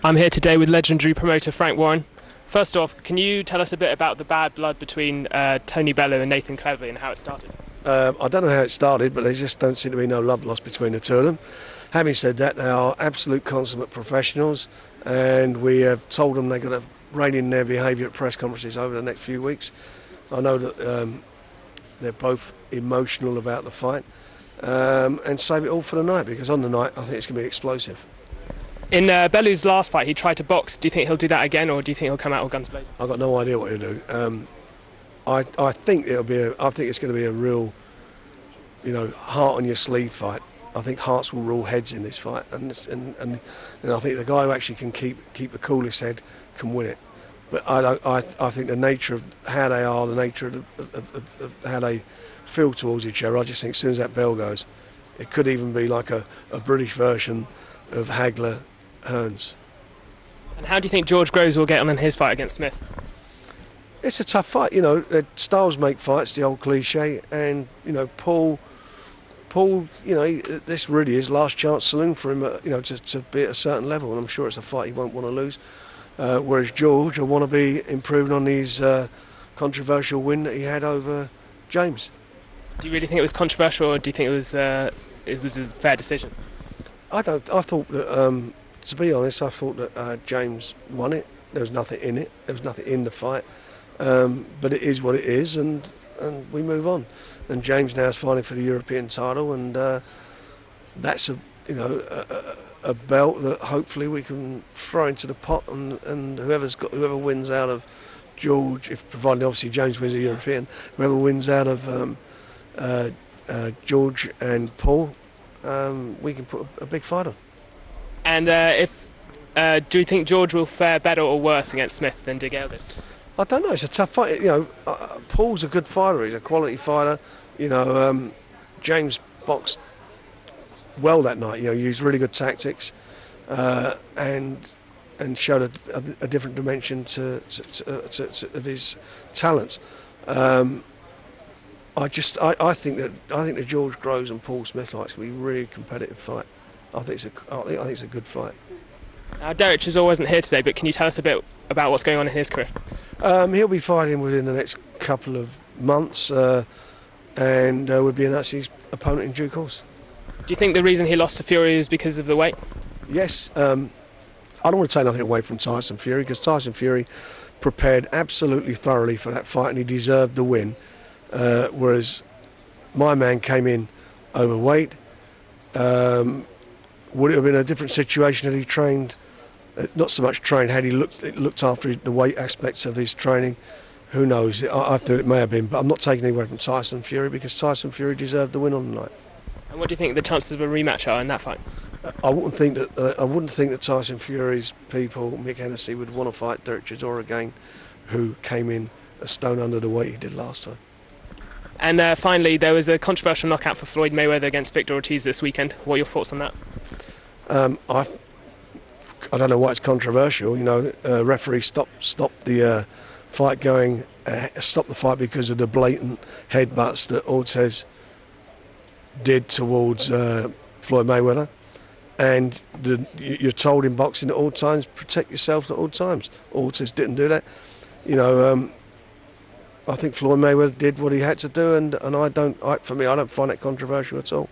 I'm here today with legendary promoter Frank Warren. First off, can you tell us a bit about the bad blood between Tony Bellew and Nathan Cleverly and how it started? I don't know how it started, but there just don't seem to be no love lost between the two of them. Having said that, they are absolute consummate professionals, and we have told them they've got to rein in their behaviour at press conferences over the next few weeks. I know that they're both emotional about the fight, and save it all for the night, because on the night I think it's going to be explosive. In Bellew's last fight, he tried to box. Do you think he'll do that again, or do you think he'll come out all guns blazing? I've got no idea what he'll do. I think I think it's going to be a real, heart on your sleeve fight. I think hearts will rule heads in this fight, and I think the guy who actually can keep the coolest head can win it. But I think the nature of how they are, the nature of how they feel towards each other, I just think as soon as that bell goes, it could even be like a British version of Hagler Hearns. And how do you think George Groves will get on in his fight against Smith? It's a tough fight, styles make fights, the old cliche, and Paul, this really is last chance saloon for him, to be at a certain level, and I'm sure it's a fight he won't want to lose. Whereas George will want to be improving on his controversial win that he had over James. Do you really think it was controversial, or do you think it was a fair decision? I thought that, to be honest, I thought that James won it. There was nothing in it. There was nothing in the fight. But it is what it is, and we move on. And James now is fighting for the European title, and that's a belt that hopefully we can throw into the pot, and whoever wins out of George, if provided obviously James wins the European, whoever wins out of George and Paul, we can put a big fight on. And do you think George will fare better or worse against Smith than DeGale did? I don't know. It's a tough fight. Paul's a good fighter. He's a quality fighter. James boxed well that night. Used really good tactics, and showed a different dimension to of his talents. I think the George Groves and Paul Smith fight's going to be a really competitive fight. I think it's a good fight. Derek Chisel wasn't here today, but can you tell us a bit about what's going on in his career? He'll be fighting within the next couple of months, and we'll be announcing his opponent in due course. Do you think the reason he lost to Fury is because of the weight? Yes. I don't want to take nothing away from Tyson Fury, because Tyson Fury prepared absolutely thoroughly for that fight, and he deserved the win. Whereas my man came in overweight. Would it have been a different situation had he trained? Not so much trained, had he looked after the weight aspects of his training? Who knows? I feel it may have been, but I'm not taking it away from Tyson Fury, because Tyson Fury deserved the win on the night. And what do you think the chances of a rematch are in that fight? I wouldn't think that Tyson Fury's people, Mick Hennessy, would want to fight Derek Chisel again, who came in a stone under the weight he did last time. And finally, there was a controversial knockout for Floyd Mayweather against Victor Ortiz this weekend. What are your thoughts on that? I don't know why it's controversial. Referee stopped the fight going, stopped the fight because of the blatant headbutts that Ortiz did towards Floyd Mayweather. And you're told in boxing at all times, protect yourself at all times. Ortiz didn't do that. I think Floyd Mayweather did what he had to do, and I don't find that controversial at all.